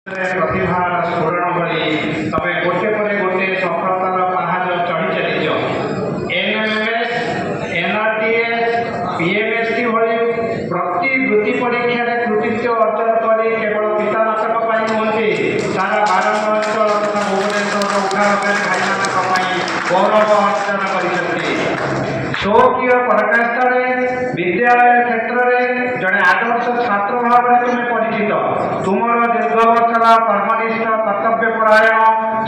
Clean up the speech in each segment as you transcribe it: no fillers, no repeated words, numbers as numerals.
ପ୍ରତିଭା ସ୍ଫୁରଣ ଭଳି ତମେ ଗୋଟେ ପରେ ଗୋଟେ ସଫଳତାର ପାହାଚ ଚଢ଼ି ଚାଲିଛ। ଏନ୍ଏମ୍ଏସ୍, ଏନ୍ଆର୍ଟିଏସ୍, ପିଏମ୍ଏସ୍ଟି ଭଳି ପ୍ରତି ବୃତ୍ତି ପରୀକ୍ଷାରେ କୃତିତ୍ୱ ଅର୍ଜନ କରି କେବଳ ପିତାମାତାଙ୍କ ପାଇଁ ନୁହନ୍ତି, ସାରା ବାରଙ୍ଗ ଅଞ୍ଚଳ ତଥା ଭୁବନେଶ୍ୱରର ଉଠାଦୋକାନୀ ଭାଇମାନଙ୍କ ପାଇଁ ଗୌରବ ଅର୍ଜନ କରିଛନ୍ତି। ସ୍ୱକୀୟ ପରାକାଷ୍ଠାରେ ବିଦ୍ୟାଳୟ କ୍ଷେତ୍ରରେ ଜଣେ ଆଦର୍ଶ ଛାତ୍ର ଭାବରେ ତୁମେ ପରିଚିତ। ତୁମର ଦୀର୍ଘ ବର୍ଷର କର୍ମନିଷ୍ଠ, କର୍ତ୍ତବ୍ୟପରାୟଣ,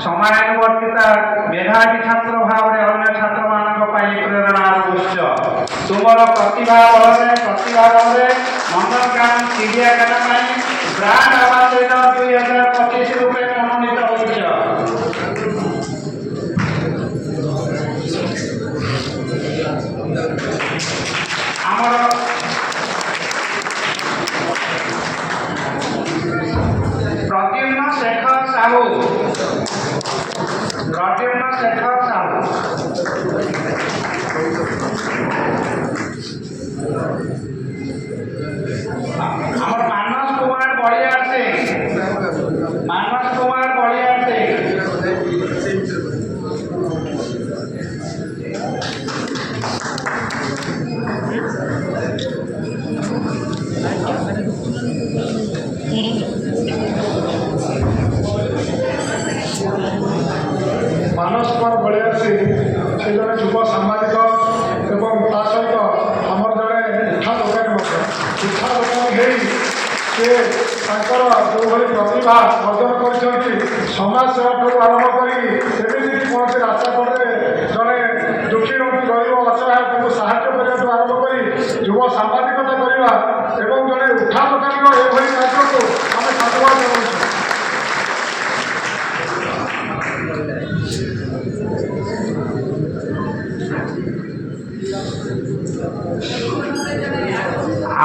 ସମୟାନୁବର୍ତ୍ତିତା ମେଧାବୀ ଛାତ୍ର ଭାବରେ ଅନ୍ୟ ଛାତ୍ରମାନଙ୍କ ପାଇଁ ପ୍ରେରଣାର ଉତ୍ସ। ତୁମର ପ୍ରତିଭା ବଳରେ ନନ୍ଦନକାନନ ଚିଡ଼ିଆଖାନା ପାଇଁ ବ୍ରାଣ୍ଡ ଆମ୍ବାସେଡର 2025 ରୂପେ ମନୋନୀତ ହୋଇଛ। ଆମର ପ୍ରଦ୍ୟୁମ୍ନ ଶେଖର ସାହୁ ଆମର ମାନସ କୁମାର ବଳିଆର ସିଂ ମାନସ କୁମାର ବଳିଆର ସିଂ ସେ ଜଣେ ଯୁବ ସାମ୍ବାଦିକ ଏବଂ ତା ସହିତ ଆମର ଜଣେ ମିଠା ଦୋକାନୀ ମଧ୍ୟ। ମିଠା ଦୋକାନୀ ହେଇ ସେ ତାଙ୍କର ଯେଉଁଭଳି ପ୍ରତିଭା ଅର୍ଜନ କରିଛନ୍ତି, ସମାଜ ସେବାଠାରୁ ଆରମ୍ଭ କରିକି ଏମିତି କୌଣସି ରାସ୍ତା କଡ଼ରେ ଜଣେ ଦୁଃଖୀ ରୋଗୀ ଗରିବ ଅସହାୟ ତାଙ୍କୁ ସାହାଯ୍ୟ କରିବାଠୁ ଆରମ୍ଭ କରି ଯୁବ ସାମ୍ବାଦିକତା କରିବା ଏବଂ ଜଣେ ଉଠା ଦୋକାନୀର ଏଭଳି କାର୍ଯ୍ୟକୁ ଆମେ ସାଧୁବାଦ ଜଣାଉଛୁ।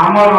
ଆମର